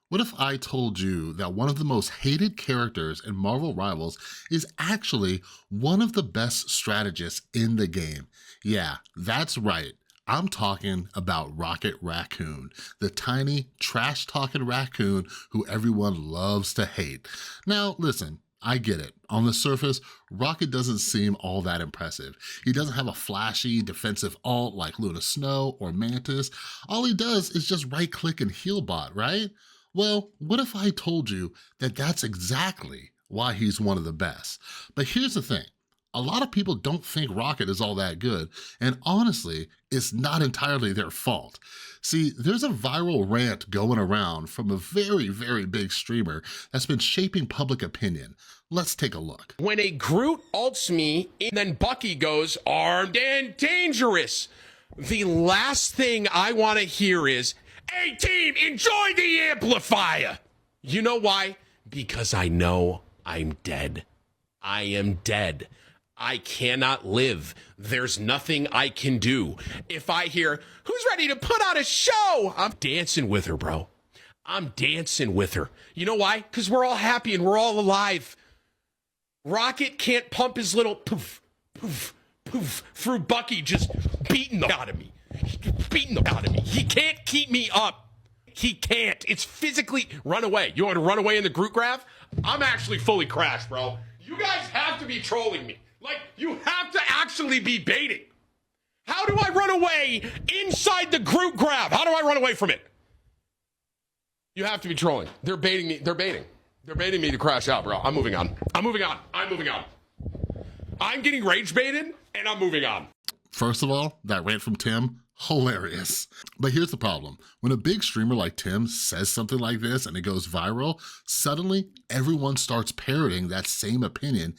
What if I told you that one of the most hated characters in Marvel Rivals is actually one of the best strategists in the game? Yeah, that's right. I'm talking about Rocket Raccoon, the tiny, trash-talking raccoon who everyone loves to hate. Now, listen, I get it. On the surface, Rocket doesn't seem all that impressive. He doesn't have a flashy defensive ult like Luna Snow or Mantis. All he does is just right-click and heal bot, right? Well, what if I told you that that's exactly why he's one of the best? But here's the thing. A lot of people don't think Rocket is all that good, and honestly, it's not entirely their fault. See, there's a viral rant going around from a very, very big streamer that's been shaping public opinion. Let's take a look. When a Groot ults me, and then Bucky goes armed and dangerous, the last thing I want to hear is, "Hey team, enjoy the amplifier." You know why? Because I know I'm dead. I am dead. I cannot live. There's nothing I can do. If I hear, "Who's ready to put on a show?" I'm dancing with her, bro. I'm dancing with her. You know why? Because we're all happy and we're all alive. Rocket can't pump his little poof, poof, poof through Bucky just beating the out of me. Beating the out of me. He can't keep me up. He can't. It's physically run away. You want to run away in the group graph? I'm actually fully crashed, bro. You guys have to be trolling me. Like, you have to actually be baiting. How do I run away inside the group graph? How do I run away from it? You have to be trolling. They're baiting me. They're baiting. They're baiting me to crash out, bro. I'm moving on. I'm moving on. I'm moving on. I'm getting rage baited, and I'm moving on. First of all, that rant from Tim, hilarious. But here's the problem. When a big streamer like Tim says something like this and it goes viral, suddenly everyone starts parroting that same opinion,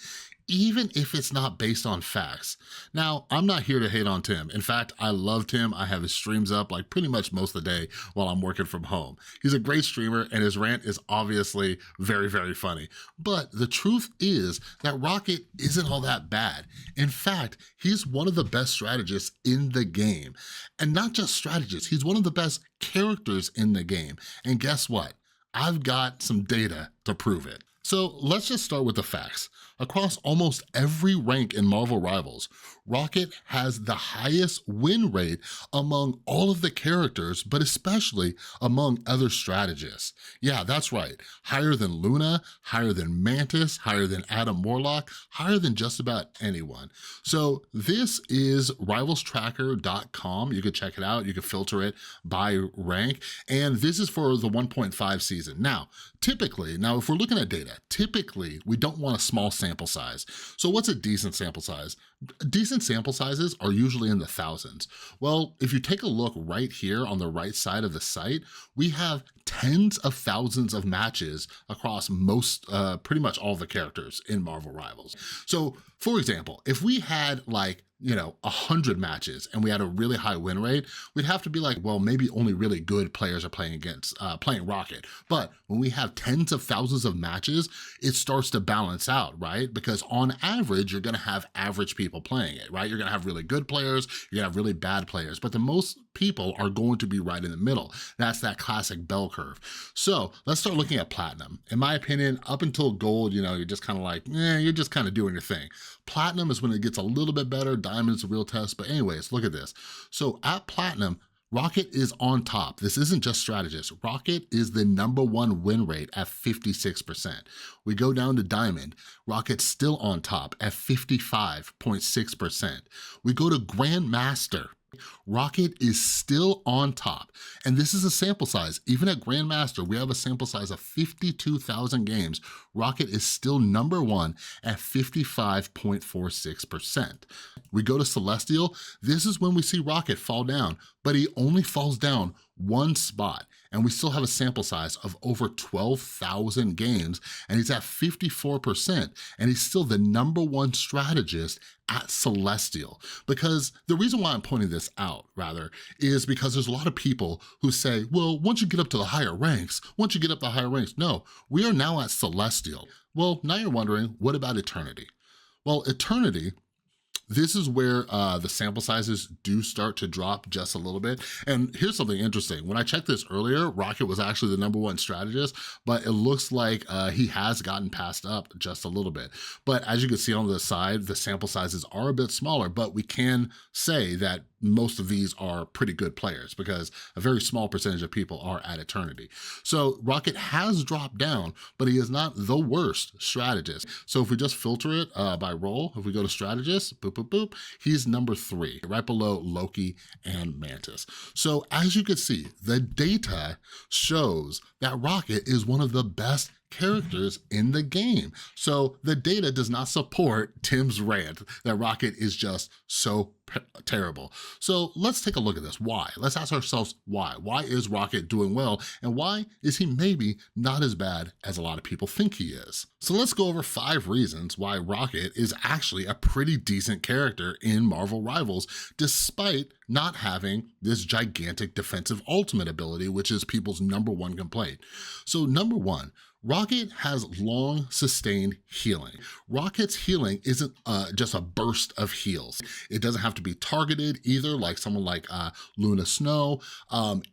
even if it's not based on facts. Now, I'm not here to hate on Tim. In fact, I love Tim. I have his streams up like pretty much most of the day while I'm working from home. He's a great streamer and his rant is obviously very, very funny. But the truth is that Rocket isn't all that bad. In fact, he's one of the best strategists in the game. And not just strategists, he's one of the best characters in the game. And guess what? I've got some data to prove it. So let's just start with the facts. Across almost every rank in Marvel Rivals, Rocket has the highest win rate among all of the characters, but especially among other strategists. Yeah, that's right. Higher than Luna, higher than Mantis, higher than Adam Warlock, higher than just about anyone. So this is rivalstracker.com. You can check it out. You can filter it by rank. And this is for the 1.5 season. Now, if we're looking at data, typically we don't want a small sample size. So what's a decent sample size? Decent sample sizes are usually in the thousands. Well, if you take a look right here on the right side of the site, we have tens of thousands of matches across pretty much all the characters in Marvel Rivals. So for example, if we had 100 matches and we had a really high win rate, we'd have to be like, well, maybe only really good players are playing Rocket. But when we have tens of thousands of matches, it starts to balance out, right? Because on average, you're gonna have average people playing it, right? You're gonna have really good players, you're gonna have really bad players, but the most people are going to be right in the middle. That's that classic bell curve. So let's start looking at Platinum. In my opinion, up until Gold, you're just kind of like, you're just kind of doing your thing. Platinum is when it gets a little bit better. Diamond is a real test, but anyways, look at this. So at Platinum, Rocket is on top. This isn't just strategist. Rocket is the #1 win rate at 56%. We go down to Diamond. Rocket's still on top at 55.6%. We go to Grandmaster. Rocket is still on top, and this is a sample size. Even at Grandmaster, we have a sample size of 52,000 games. Rocket is still #1 at 55.46%. We go to Celestial. This is when we see Rocket fall down, but he only falls down one spot, and we still have a sample size of over 12,000 games, and he's at 54%, and he's still the #1 strategist at Celestial. Because the reason why I'm pointing this out, is because there's a lot of people who say, well, once you get up to the higher ranks, no, we are now at Celestial. Well, now you're wondering, what about Eternity? Well, Eternity, This is where the sample sizes do start to drop just a little bit. And here's something interesting. When I checked this earlier, Rocket was actually the #1 strategist, but it looks like he has gotten passed up just a little bit. But as you can see on the side, the sample sizes are a bit smaller, but we can say that most of these are pretty good players because a very small percentage of people are at Eternity. So Rocket has dropped down, but he is not the worst strategist. So if we just filter it by role, if we go to strategist, boop, boop, boop, he's #3, right below Loki and Mantis. So as you can see, the data shows that Rocket is one of the best characters in the game. So the data does not support Tim's rant that Rocket is just so terrible. So let's take a look at this. Why? Let's ask ourselves why. Why is Rocket doing well? And why is he maybe not as bad as a lot of people think he is? So let's go over 5 reasons why Rocket is actually a pretty decent character in Marvel Rivals, despite not having this gigantic defensive ultimate ability, which is people's #1 complaint. So #1, Rocket has long sustained healing. Rocket's healing isn't just a burst of heals. It doesn't have to be targeted either, like someone like Luna Snow.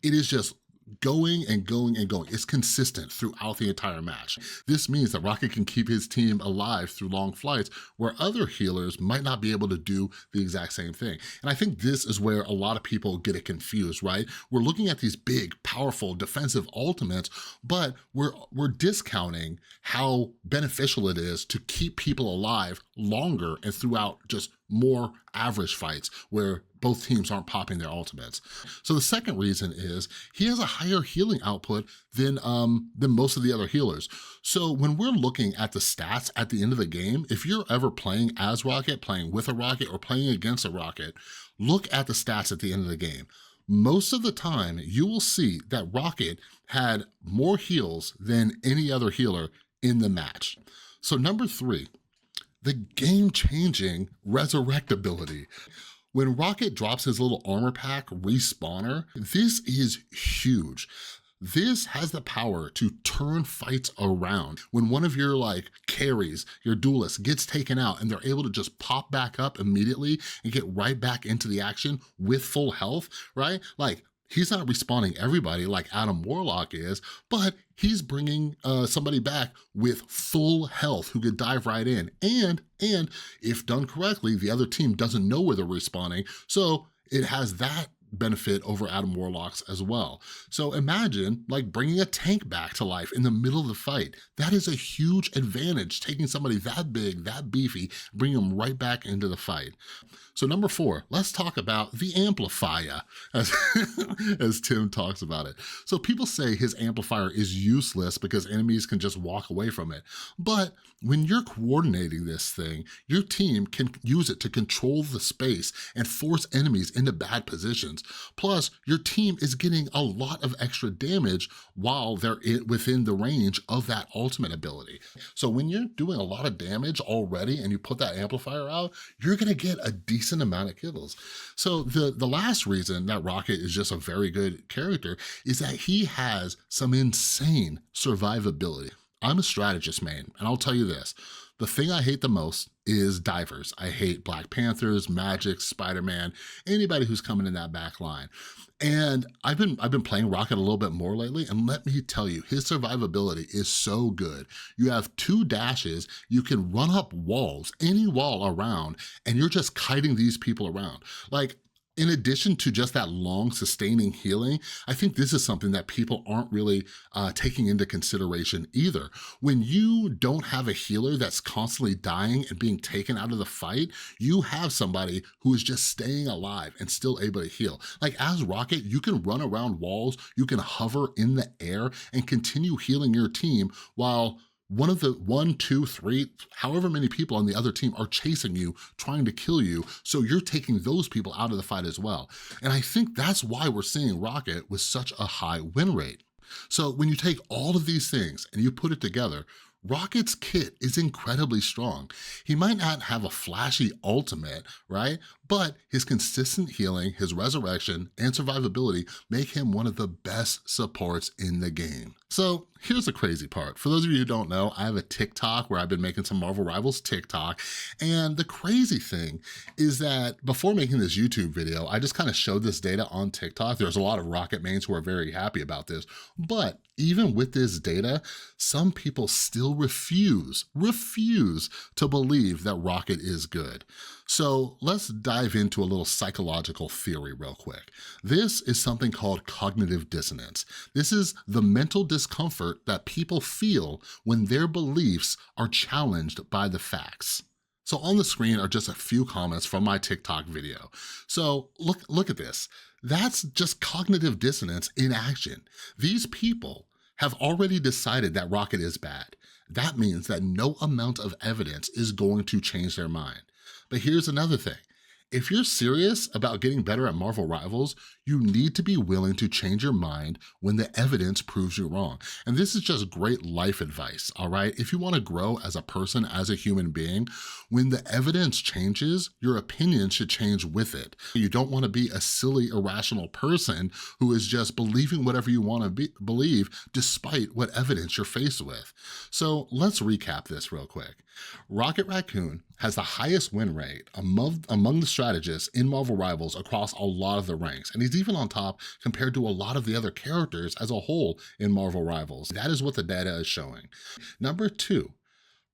It is just going and going and going. It's consistent throughout the entire match. This means that Rocket can keep his team alive through long flights where other healers might not be able to do the exact same thing. And I think this is where a lot of people get it confused, right? We're looking at these big, powerful defensive ultimates, but we're discounting how beneficial it is to keep people alive longer and throughout just more average fights where both teams aren't popping their ultimates. So the second reason is he has a higher healing output than most of the other healers. So when we're looking at the stats at the end of the game, if you're ever playing as Rocket, playing with a Rocket, or playing against a Rocket, look at the stats at the end of the game. Most of the time, you will see that Rocket had more heals than any other healer in the match. So #3, the game-changing resurrect ability. When Rocket drops his little armor pack respawner, this is huge. This has the power to turn fights around. When one of your carries, your duelists, gets taken out and they're able to just pop back up immediately and get right back into the action with full health, right? He's not respawning everybody like Adam Warlock is, but he's bringing somebody back with full health who could dive right in. And if done correctly, the other team doesn't know where they're respawning, so it has that benefit over Adam Warlock's as well. So imagine bringing a tank back to life in the middle of the fight. That is a huge advantage, taking somebody that big, that beefy, bringing them right back into the fight. So #4, let's talk about the amplifier, as Tim talks about it. So people say his amplifier is useless because enemies can just walk away from it. But when you're coordinating this thing, your team can use it to control the space and force enemies into bad positions. Plus, your team is getting a lot of extra damage while they're within the range of that ultimate ability. So when you're doing a lot of damage already and you put that amplifier out, you're gonna get a decent amount of kills. So the last reason that Rocket is just a very good character is that he has some insane survivability. I'm a strategist main, and I'll tell you this, the thing I hate the most is divers. I hate Black Panthers, Magic, Spider-Man, anybody who's coming in that back line. And I've been playing Rocket a little bit more lately, and let me tell you, his survivability is so good. You have 2 dashes, you can run up walls, any wall around, and you're just kiting these people around. In addition to just that long sustaining healing, I think this is something that people aren't really taking into consideration either. When you don't have a healer that's constantly dying and being taken out of the fight, you have somebody who is just staying alive and still able to heal. As Rocket, you can run around walls, you can hover in the air and continue healing your team while one of the 1, 2, 3, however many people on the other team are chasing you, trying to kill you, so you're taking those people out of the fight as well. And I think that's why we're seeing Rocket with such a high win rate. So when you take all of these things and you put it together, Rocket's kit is incredibly strong. He might not have a flashy ultimate, right? But his consistent healing, his resurrection, and survivability make him one of the best supports in the game. So here's the crazy part. For those of you who don't know, I have a TikTok where I've been making some Marvel Rivals TikTok, and the crazy thing is that before making this YouTube video, I just kind of showed this data on TikTok. There's a lot of Rocket mains who are very happy about this, but even with this data, some people still refuse to believe that Rocket is good. So let's dive into a little psychological theory real quick. This is something called cognitive dissonance. This is the mental discomfort that people feel when their beliefs are challenged by the facts. So on the screen are just a few comments from my TikTok video. So look at this. That's just cognitive dissonance in action. These people have already decided that Rocket is bad. That means that no amount of evidence is going to change their mind. But here's another thing. If you're serious about getting better at Marvel Rivals, you need to be willing to change your mind when the evidence proves you wrong. And this is just great life advice, all right? If you wanna grow as a person, as a human being, when the evidence changes, your opinion should change with it. You don't wanna be a silly, irrational person who is just believing whatever you wanna believe despite what evidence you're faced with. So let's recap this real quick. Rocket Raccoon has the highest win rate among the strategists in Marvel Rivals across a lot of the ranks, and he's even on top compared to a lot of the other characters as a whole in Marvel Rivals. That is what the data is showing. Number 2,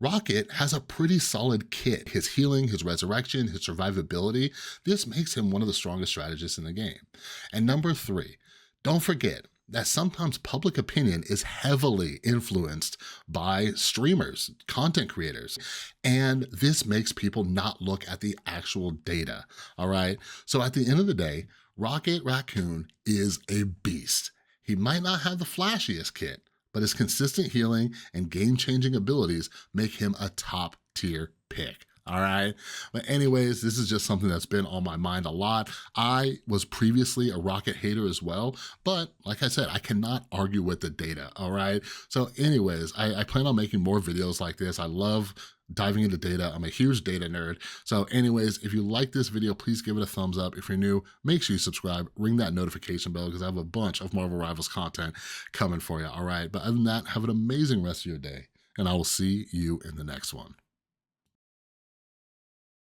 Rocket has a pretty solid kit. His healing, his resurrection, his survivability, this makes him one of the strongest strategists in the game. And number 3, don't forget that sometimes public opinion is heavily influenced by streamers, content creators, and this makes people not look at the actual data, all right? So at the end of the day, Rocket Raccoon is a beast. He might not have the flashiest kit, but his consistent healing and game-changing abilities make him a top-tier pick. All right. But anyways, this is just something that's been on my mind a lot. I was previously a Rocket hater as well, but like I said, I cannot argue with the data. All right. So anyways, I plan on making more videos like this. I love diving into data. I'm a huge data nerd. So anyways, if you like this video, please give it a thumbs up. If you're new, make sure you subscribe, ring that notification bell because I have a bunch of Marvel Rivals content coming for you. All right. But other than that, have an amazing rest of your day, and I will see you in the next one.